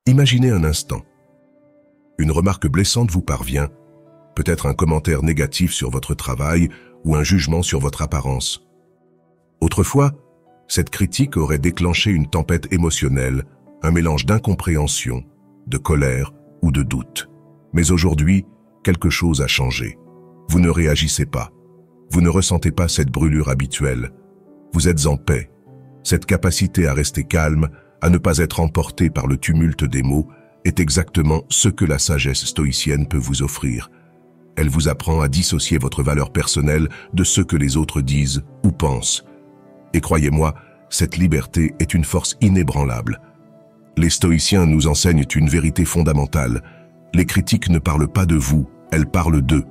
Imaginez un instant. Une remarque blessante vous parvient, peut-être un commentaire négatif sur votre travail ou un jugement sur votre apparence. Autrefois, cette critique aurait déclenché une tempête émotionnelle, un mélange d'incompréhension, de colère ou de doute. Mais aujourd'hui, quelque chose a changé. Vous ne réagissez pas. Vous ne ressentez pas cette brûlure habituelle. Vous êtes en paix. Cette capacité à rester calme, à ne pas être emporté par le tumulte des mots, est exactement ce que la sagesse stoïcienne peut vous offrir. Elle vous apprend à dissocier votre valeur personnelle de ce que les autres disent ou pensent. Et croyez-moi, cette liberté est une force inébranlable. Les stoïciens nous enseignent une vérité fondamentale. Les critiques ne parlent pas de vous, elles parlent d'eux.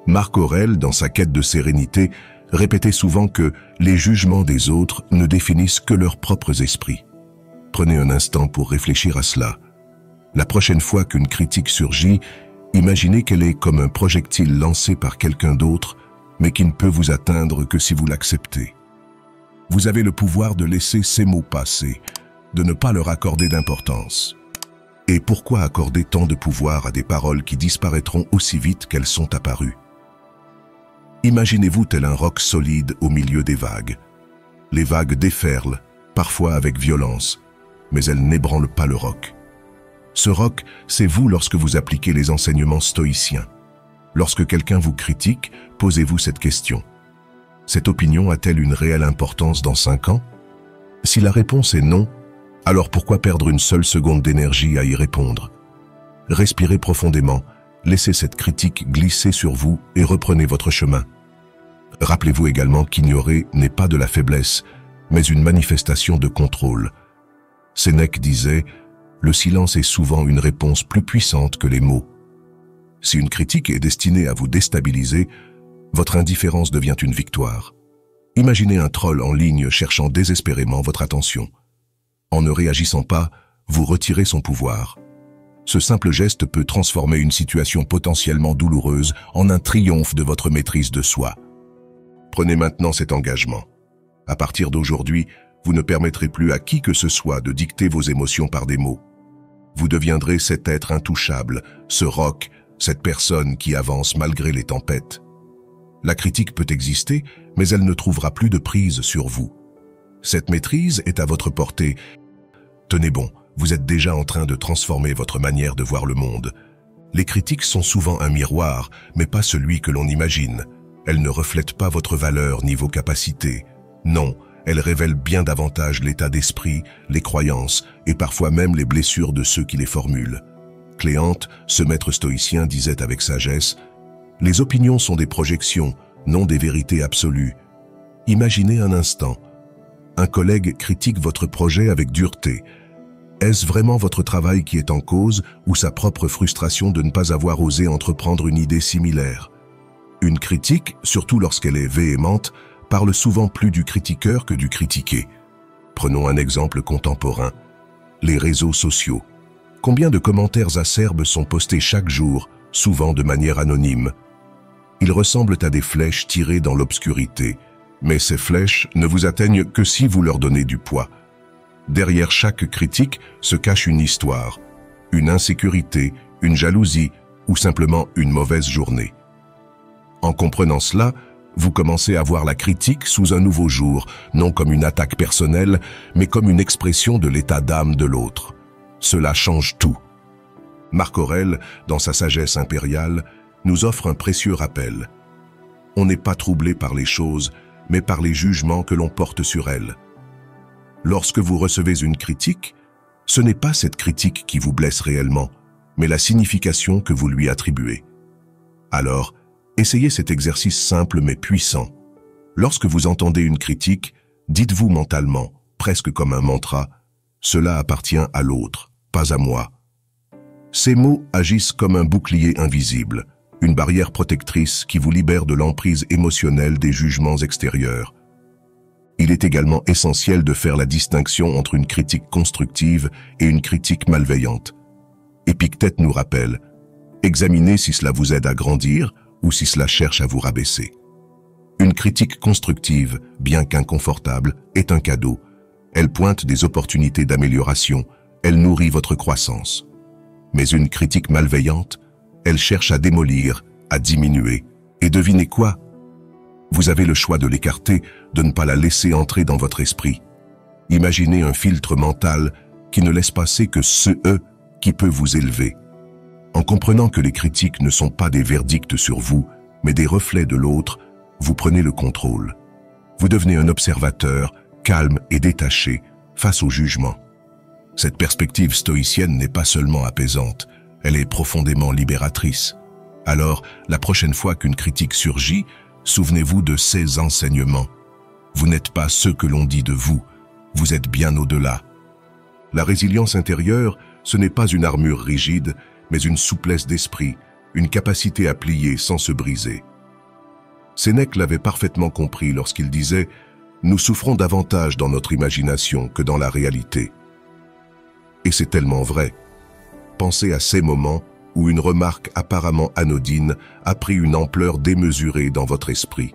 Marc Aurèle, dans sa quête de sérénité, répétait souvent que les jugements des autres ne définissent que leurs propres esprits. Prenez un instant pour réfléchir à cela. La prochaine fois qu'une critique surgit, imaginez qu'elle est comme un projectile lancé par quelqu'un d'autre, mais qui ne peut vous atteindre que si vous l'acceptez. Vous avez le pouvoir de laisser ces mots passer, de ne pas leur accorder d'importance. Et pourquoi accorder tant de pouvoir à des paroles qui disparaîtront aussi vite qu'elles sont apparues? Imaginez-vous tel un roc solide au milieu des vagues. Les vagues déferlent, parfois avec violence, mais elles n'ébranlent pas le roc. Ce roc, c'est vous lorsque vous appliquez les enseignements stoïciens. Lorsque quelqu'un vous critique, posez-vous cette question. Cette opinion a-t-elle une réelle importance dans 5 ans? Si la réponse est non, alors pourquoi perdre une seule seconde d'énergie à y répondre? Respirez profondément, laissez cette critique glisser sur vous et reprenez votre chemin. Rappelez-vous également qu'ignorer n'est pas de la faiblesse, mais une manifestation de contrôle. Sénèque disait « Le silence est souvent une réponse plus puissante que les mots ». Si une critique est destinée à vous déstabiliser, votre indifférence devient une victoire. Imaginez un troll en ligne cherchant désespérément votre attention. En ne réagissant pas, vous retirez son pouvoir. Ce simple geste peut transformer une situation potentiellement douloureuse en un triomphe de votre maîtrise de soi. Prenez maintenant cet engagement. À partir d'aujourd'hui, vous ne permettrez plus à qui que ce soit de dicter vos émotions par des mots. Vous deviendrez cet être intouchable, ce roc, cette personne qui avance malgré les tempêtes. La critique peut exister, mais elle ne trouvera plus de prise sur vous. Cette maîtrise est à votre portée. Tenez bon, vous êtes déjà en train de transformer votre manière de voir le monde. Les critiques sont souvent un miroir, mais pas celui que l'on imagine. Elles ne reflètent pas votre valeur ni vos capacités. Non, elles révèlent bien davantage l'état d'esprit, les croyances et parfois même les blessures de ceux qui les formulent. Cléante, ce maître stoïcien, disait avec sagesse « Les opinions sont des projections, non des vérités absolues. » Imaginez un instant. Un collègue critique votre projet avec dureté. Est-ce vraiment votre travail qui est en cause ou sa propre frustration de ne pas avoir osé entreprendre une idée similaire? Une critique, surtout lorsqu'elle est véhémente, parle souvent plus du critiqueur que du critiqué. Prenons un exemple contemporain. Les réseaux sociaux. Combien de commentaires acerbes sont postés chaque jour, souvent de manière anonyme? Ils ressemblent à des flèches tirées dans l'obscurité. Mais ces flèches ne vous atteignent que si vous leur donnez du poids. Derrière chaque critique se cache une histoire, une insécurité, une jalousie ou simplement une mauvaise journée. En comprenant cela, vous commencez à voir la critique sous un nouveau jour, non comme une attaque personnelle, mais comme une expression de l'état d'âme de l'autre. Cela change tout. Marc Aurèle, dans sa sagesse impériale, nous offre un précieux rappel. On n'est pas troublé par les choses, mais par les jugements que l'on porte sur elles. Lorsque vous recevez une critique, ce n'est pas cette critique qui vous blesse réellement, mais la signification que vous lui attribuez. Alors, essayez cet exercice simple mais puissant. Lorsque vous entendez une critique, dites-vous mentalement, presque comme un mantra, « Cela appartient à l'autre, pas à moi ». Ces mots agissent comme un bouclier invisible, une barrière protectrice qui vous libère de l'emprise émotionnelle des jugements extérieurs. Il est également essentiel de faire la distinction entre une critique constructive et une critique malveillante. Épictète nous rappelle « Examinez si cela vous aide à grandir ou si cela cherche à vous rabaisser ». Une critique constructive, bien qu'inconfortable, est un cadeau. Elle pointe des opportunités d'amélioration, elle nourrit votre croissance. Mais une critique malveillante, elle cherche à démolir, à diminuer. Et devinez quoi? Vous avez le choix de l'écarter, de ne pas la laisser entrer dans votre esprit. Imaginez un filtre mental qui ne laisse passer que qui peut vous élever. En comprenant que les critiques ne sont pas des verdicts sur vous, mais des reflets de l'autre, vous prenez le contrôle. Vous devenez un observateur, calme et détaché, face au jugement. Cette perspective stoïcienne n'est pas seulement apaisante, elle est profondément libératrice. Alors, la prochaine fois qu'une critique surgit, souvenez-vous de ces enseignements. Vous n'êtes pas ce que l'on dit de vous, vous êtes bien au-delà. La résilience intérieure, ce n'est pas une armure rigide, mais une souplesse d'esprit, une capacité à plier sans se briser. Sénèque l'avait parfaitement compris lorsqu'il disait « Nous souffrons davantage dans notre imagination que dans la réalité ». Et c'est tellement vrai. Pensez à ces moments où une remarque apparemment anodine a pris une ampleur démesurée dans votre esprit.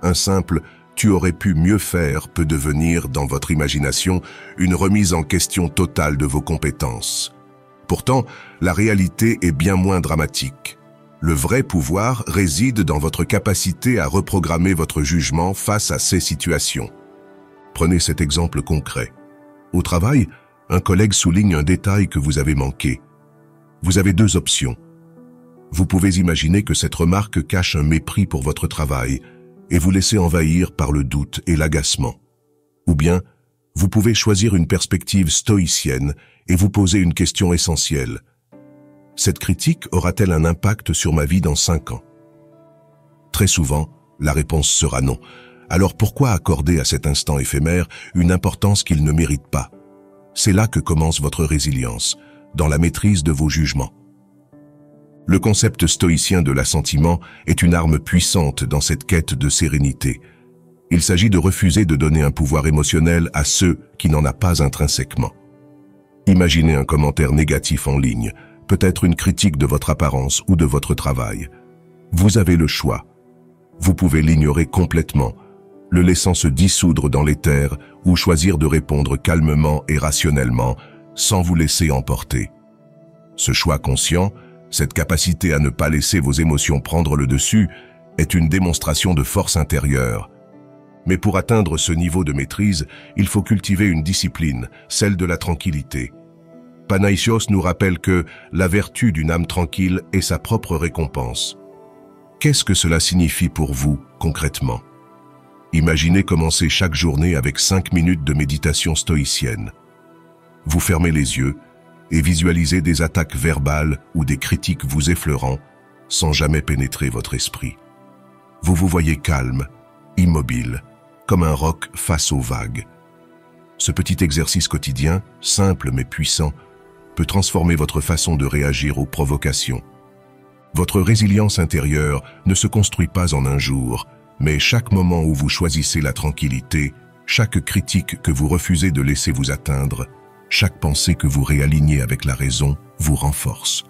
Un simple « tu aurais pu mieux faire » peut devenir, dans votre imagination, une remise en question totale de vos compétences. Pourtant, la réalité est bien moins dramatique. Le vrai pouvoir réside dans votre capacité à reprogrammer votre jugement face à ces situations. Prenez cet exemple concret. Au travail, un collègue souligne un détail que vous avez manqué. Vous avez deux options. Vous pouvez imaginer que cette remarque cache un mépris pour votre travail et vous laisser envahir par le doute et l'agacement. Ou bien, vous pouvez choisir une perspective stoïcienne et vous poser une question essentielle. Cette critique aura-t-elle un impact sur ma vie dans 5 ans? Très souvent, la réponse sera non. Alors pourquoi accorder à cet instant éphémère une importance qu'il ne mérite pas? C'est là que commence votre résilience, dans la maîtrise de vos jugements. Le concept stoïcien de l'assentiment est une arme puissante dans cette quête de sérénité. Il s'agit de refuser de donner un pouvoir émotionnel à ceux qui n'en ont pas intrinsèquement. Imaginez un commentaire négatif en ligne, peut-être une critique de votre apparence ou de votre travail. Vous avez le choix. Vous pouvez l'ignorer complètement, le laissant se dissoudre dans l'éther ou choisir de répondre calmement et rationnellement, sans vous laisser emporter. Ce choix conscient, cette capacité à ne pas laisser vos émotions prendre le dessus, est une démonstration de force intérieure. Mais pour atteindre ce niveau de maîtrise, il faut cultiver une discipline, celle de la tranquillité. Panaïtios nous rappelle que la vertu d'une âme tranquille est sa propre récompense. Qu'est-ce que cela signifie pour vous, concrètement? Imaginez commencer chaque journée avec 5 minutes de méditation stoïcienne. Vous fermez les yeux et visualisez des attaques verbales ou des critiques vous effleurant sans jamais pénétrer votre esprit. Vous vous voyez calme, immobile, comme un roc face aux vagues. Ce petit exercice quotidien, simple mais puissant, peut transformer votre façon de réagir aux provocations. Votre résilience intérieure ne se construit pas en un jour, mais chaque moment où vous choisissez la tranquillité, chaque critique que vous refusez de laisser vous atteindre, chaque pensée que vous réalignez avec la raison vous renforce.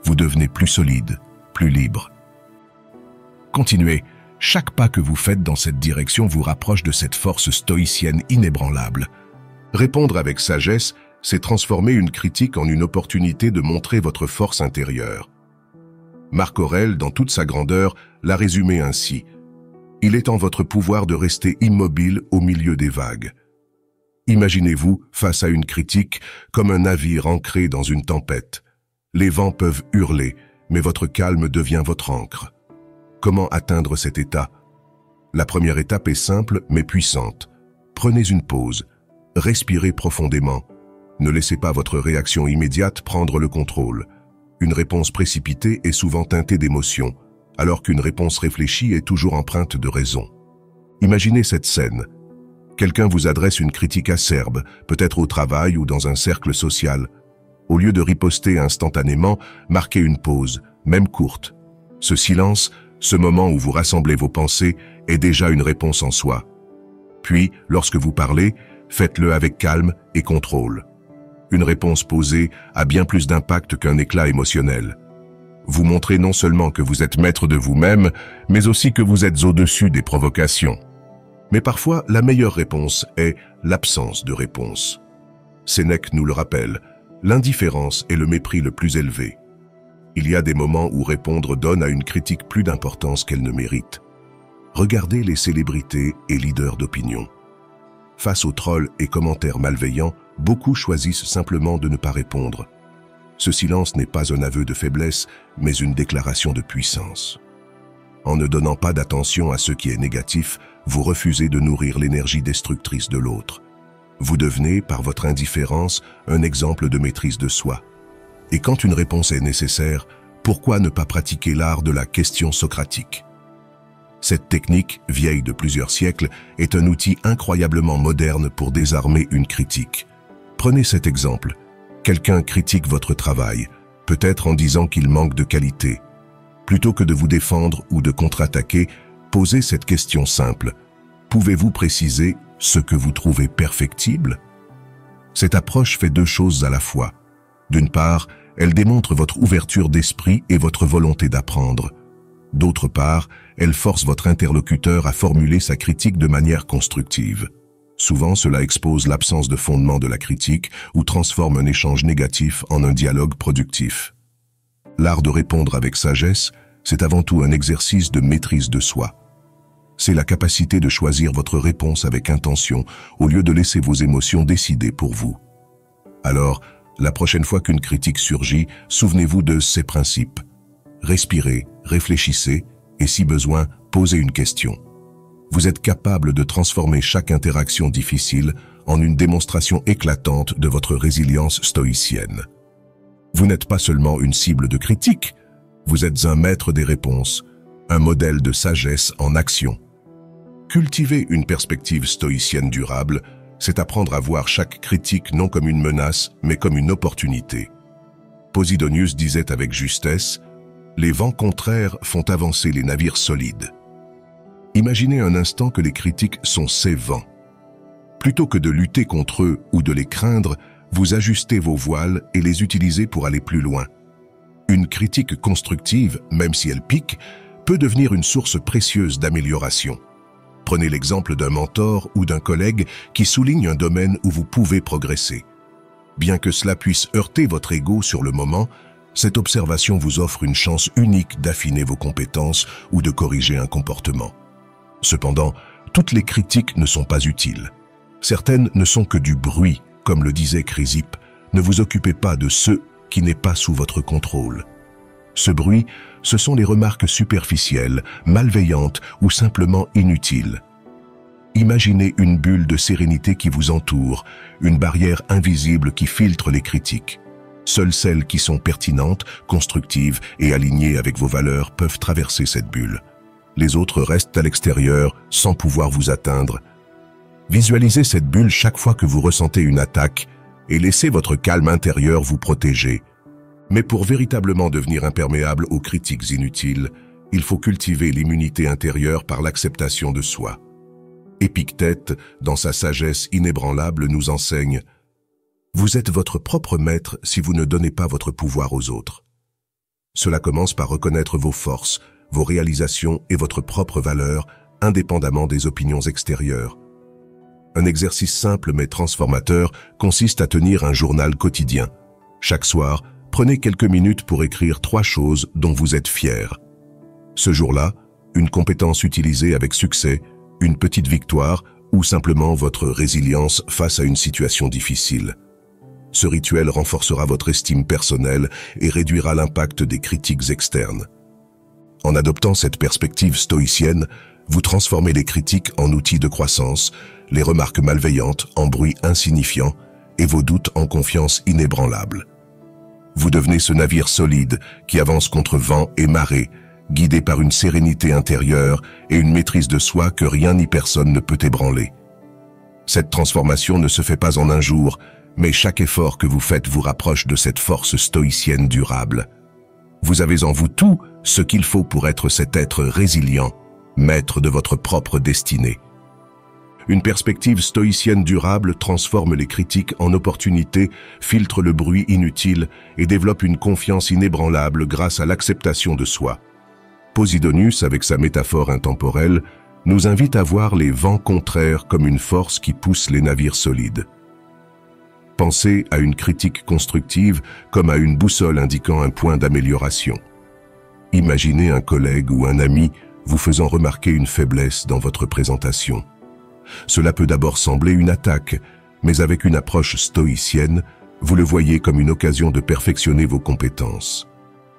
Vous devenez plus solide, plus libre. Continuez. Chaque pas que vous faites dans cette direction vous rapproche de cette force stoïcienne inébranlable. Répondre avec sagesse, c'est transformer une critique en une opportunité de montrer votre force intérieure. Marc Aurèle, dans toute sa grandeur, l'a résumé ainsi. Il est en votre pouvoir de rester immobile au milieu des vagues. Imaginez-vous, face à une critique, comme un navire ancré dans une tempête. Les vents peuvent hurler, mais votre calme devient votre ancre. Comment atteindre cet état? La première étape est simple mais puissante. Prenez une pause. Respirez profondément. Ne laissez pas votre réaction immédiate prendre le contrôle. Une réponse précipitée est souvent teintée d'émotion, alors qu'une réponse réfléchie est toujours empreinte de raison. Imaginez cette scène. Quelqu'un vous adresse une critique acerbe, peut-être au travail ou dans un cercle social. Au lieu de riposter instantanément, marquez une pause, même courte. Ce silence, ce moment où vous rassemblez vos pensées, est déjà une réponse en soi. Puis, lorsque vous parlez, faites-le avec calme et contrôle. Une réponse posée a bien plus d'impact qu'un éclat émotionnel. Vous montrez non seulement que vous êtes maître de vous-même, mais aussi que vous êtes au-dessus des provocations. Mais parfois, la meilleure réponse est l'absence de réponse. Sénèque nous le rappelle, l'indifférence est le mépris le plus élevé. Il y a des moments où répondre donne à une critique plus d'importance qu'elle ne mérite. Regardez les célébrités et leaders d'opinion. Face aux trolls et commentaires malveillants, beaucoup choisissent simplement de ne pas répondre. Ce silence n'est pas un aveu de faiblesse, mais une déclaration de puissance. En ne donnant pas d'attention à ce qui est négatif, vous refusez de nourrir l'énergie destructrice de l'autre. Vous devenez, par votre indifférence, un exemple de maîtrise de soi. Et quand une réponse est nécessaire, pourquoi ne pas pratiquer l'art de la question socratique? Cette technique, vieille de plusieurs siècles, est un outil incroyablement moderne pour désarmer une critique. Prenez cet exemple. Quelqu'un critique votre travail, peut-être en disant qu'il manque de qualité. Plutôt que de vous défendre ou de contre-attaquer, posez cette question simple. Pouvez-vous préciser ce que vous trouvez perfectible? Cette approche fait deux choses à la fois. D'une part, elle démontre votre ouverture d'esprit et votre volonté d'apprendre. D'autre part, elle force votre interlocuteur à formuler sa critique de manière constructive. Souvent, cela expose l'absence de fondement de la critique ou transforme un échange négatif en un dialogue productif. L'art de répondre avec sagesse, c'est avant tout un exercice de maîtrise de soi. C'est la capacité de choisir votre réponse avec intention au lieu de laisser vos émotions décider pour vous. Alors, la prochaine fois qu'une critique surgit, souvenez-vous de ces principes. Respirez, réfléchissez et si besoin, posez une question. Vous êtes capable de transformer chaque interaction difficile en une démonstration éclatante de votre résilience stoïcienne. Vous n'êtes pas seulement une cible de critique, vous êtes un maître des réponses, un modèle de sagesse en action. Cultiver une perspective stoïcienne durable, c'est apprendre à voir chaque critique non comme une menace, mais comme une opportunité. Posidonius disait avec justesse, « Les vents contraires font avancer les navires solides ». Imaginez un instant que les critiques sont ces vents. Plutôt que de lutter contre eux ou de les craindre, vous ajustez vos voiles et les utilisez pour aller plus loin. Une critique constructive, même si elle pique, peut devenir une source précieuse d'amélioration. Prenez l'exemple d'un mentor ou d'un collègue qui souligne un domaine où vous pouvez progresser. Bien que cela puisse heurter votre ego sur le moment, cette observation vous offre une chance unique d'affiner vos compétences ou de corriger un comportement. Cependant, toutes les critiques ne sont pas utiles. Certaines ne sont que du bruit, comme le disait Chrysippe. Ne vous occupez pas de ce qui n'est pas sous votre contrôle. Ce bruit, ce sont les remarques superficielles, malveillantes ou simplement inutiles. Imaginez une bulle de sérénité qui vous entoure, une barrière invisible qui filtre les critiques. Seules celles qui sont pertinentes, constructives et alignées avec vos valeurs peuvent traverser cette bulle. Les autres restent à l'extérieur sans pouvoir vous atteindre. Visualisez cette bulle chaque fois que vous ressentez une attaque et laissez votre calme intérieur vous protéger. Mais pour véritablement devenir imperméable aux critiques inutiles, il faut cultiver l'immunité intérieure par l'acceptation de soi. Épictète, dans sa sagesse inébranlable, nous enseigne « Vous êtes votre propre maître si vous ne donnez pas votre pouvoir aux autres. » Cela commence par reconnaître vos forces, vos réalisations et votre propre valeur, indépendamment des opinions extérieures. Un exercice simple mais transformateur consiste à tenir un journal quotidien. Chaque soir, prenez quelques minutes pour écrire 3 choses dont vous êtes fier. Ce jour-là, une compétence utilisée avec succès, une petite victoire ou simplement votre résilience face à une situation difficile. Ce rituel renforcera votre estime personnelle et réduira l'impact des critiques externes. En adoptant cette perspective stoïcienne, vous transformez les critiques en outils de croissance, les remarques malveillantes en bruit insignifiant et vos doutes en confiance inébranlable. Vous devenez ce navire solide qui avance contre vent et marée, guidé par une sérénité intérieure et une maîtrise de soi que rien ni personne ne peut ébranler. Cette transformation ne se fait pas en un jour, mais chaque effort que vous faites vous rapproche de cette force stoïcienne durable. Vous avez en vous tout ce qu'il faut pour être cet être résilient, maître de votre propre destinée. Une perspective stoïcienne durable transforme les critiques en opportunités, filtre le bruit inutile et développe une confiance inébranlable grâce à l'acceptation de soi. Posidonius, avec sa métaphore intemporelle, nous invite à voir les vents contraires comme une force qui pousse les navires solides. Pensez à une critique constructive comme à une boussole indiquant un point d'amélioration. Imaginez un collègue ou un ami vous faisant remarquer une faiblesse dans votre présentation. Cela peut d'abord sembler une attaque, mais avec une approche stoïcienne, vous le voyez comme une occasion de perfectionner vos compétences.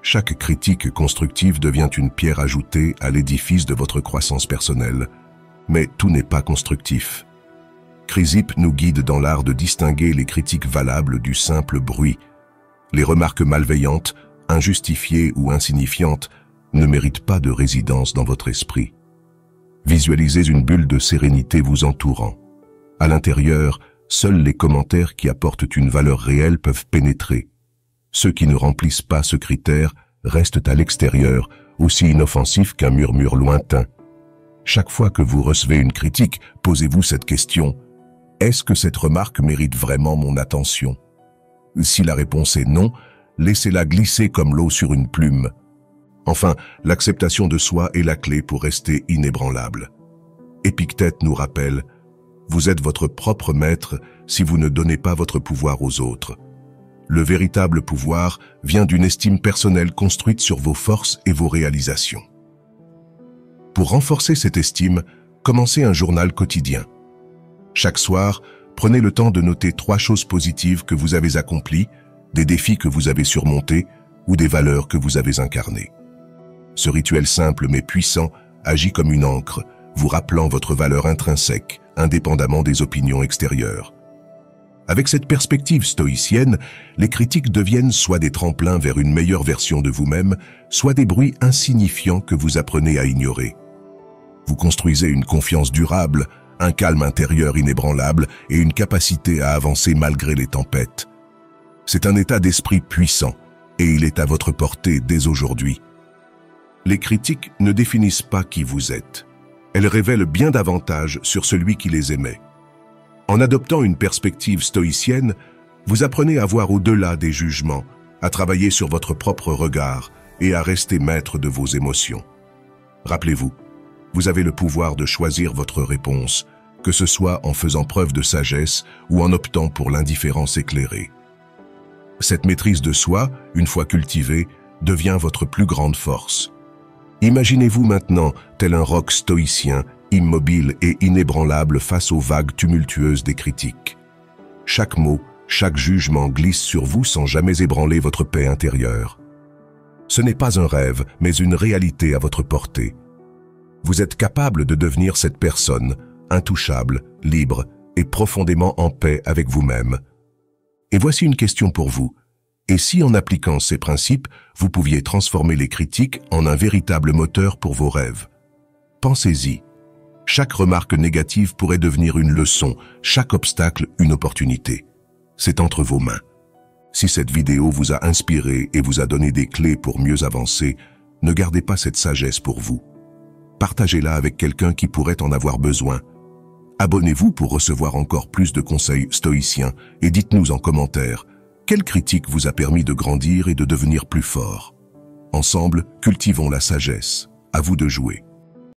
Chaque critique constructive devient une pierre ajoutée à l'édifice de votre croissance personnelle. Mais tout n'est pas constructif. Chrysippe nous guide dans l'art de distinguer les critiques valables du simple bruit. Les remarques malveillantes, injustifiées ou insignifiantes ne méritent pas de résidence dans votre esprit. Visualisez une bulle de sérénité vous entourant. À l'intérieur, seuls les commentaires qui apportent une valeur réelle peuvent pénétrer. Ceux qui ne remplissent pas ce critère restent à l'extérieur, aussi inoffensifs qu'un murmure lointain. Chaque fois que vous recevez une critique, posez-vous cette question. Est-ce que cette remarque mérite vraiment mon attention? Si la réponse est non, laissez-la glisser comme l'eau sur une plume. Enfin, l'acceptation de soi est la clé pour rester inébranlable. Épictète nous rappelle, vous êtes votre propre maître si vous ne donnez pas votre pouvoir aux autres. Le véritable pouvoir vient d'une estime personnelle construite sur vos forces et vos réalisations. Pour renforcer cette estime, commencez un journal quotidien. Chaque soir, prenez le temps de noter 3 choses positives que vous avez accomplies, des défis que vous avez surmontés ou des valeurs que vous avez incarnées. Ce rituel simple mais puissant agit comme une encre, vous rappelant votre valeur intrinsèque, indépendamment des opinions extérieures. Avec cette perspective stoïcienne, les critiques deviennent soit des tremplins vers une meilleure version de vous-même, soit des bruits insignifiants que vous apprenez à ignorer. Vous construisez une confiance durable, un calme intérieur inébranlable et une capacité à avancer malgré les tempêtes. C'est un état d'esprit puissant et il est à votre portée dès aujourd'hui. Les critiques ne définissent pas qui vous êtes. Elles révèlent bien davantage sur celui qui les émet. En adoptant une perspective stoïcienne, vous apprenez à voir au-delà des jugements, à travailler sur votre propre regard et à rester maître de vos émotions. Rappelez-vous, vous avez le pouvoir de choisir votre réponse, que ce soit en faisant preuve de sagesse ou en optant pour l'indifférence éclairée. Cette maîtrise de soi, une fois cultivée, devient votre plus grande force. Imaginez-vous maintenant tel un roc stoïcien, immobile et inébranlable face aux vagues tumultueuses des critiques. Chaque mot, chaque jugement glisse sur vous sans jamais ébranler votre paix intérieure. Ce n'est pas un rêve, mais une réalité à votre portée. Vous êtes capable de devenir cette personne, intouchable, libre et profondément en paix avec vous-même. Et voici une question pour vous. Et si en appliquant ces principes, vous pouviez transformer les critiques en un véritable moteur pour vos rêves? Pensez-y. Chaque remarque négative pourrait devenir une leçon, chaque obstacle une opportunité. C'est entre vos mains. Si cette vidéo vous a inspiré et vous a donné des clés pour mieux avancer, ne gardez pas cette sagesse pour vous. Partagez-la avec quelqu'un qui pourrait en avoir besoin. Abonnez-vous pour recevoir encore plus de conseils stoïciens et dites-nous en commentaire quelle critique vous a permis de grandir et de devenir plus fort. Ensemble, cultivons la sagesse. À vous de jouer.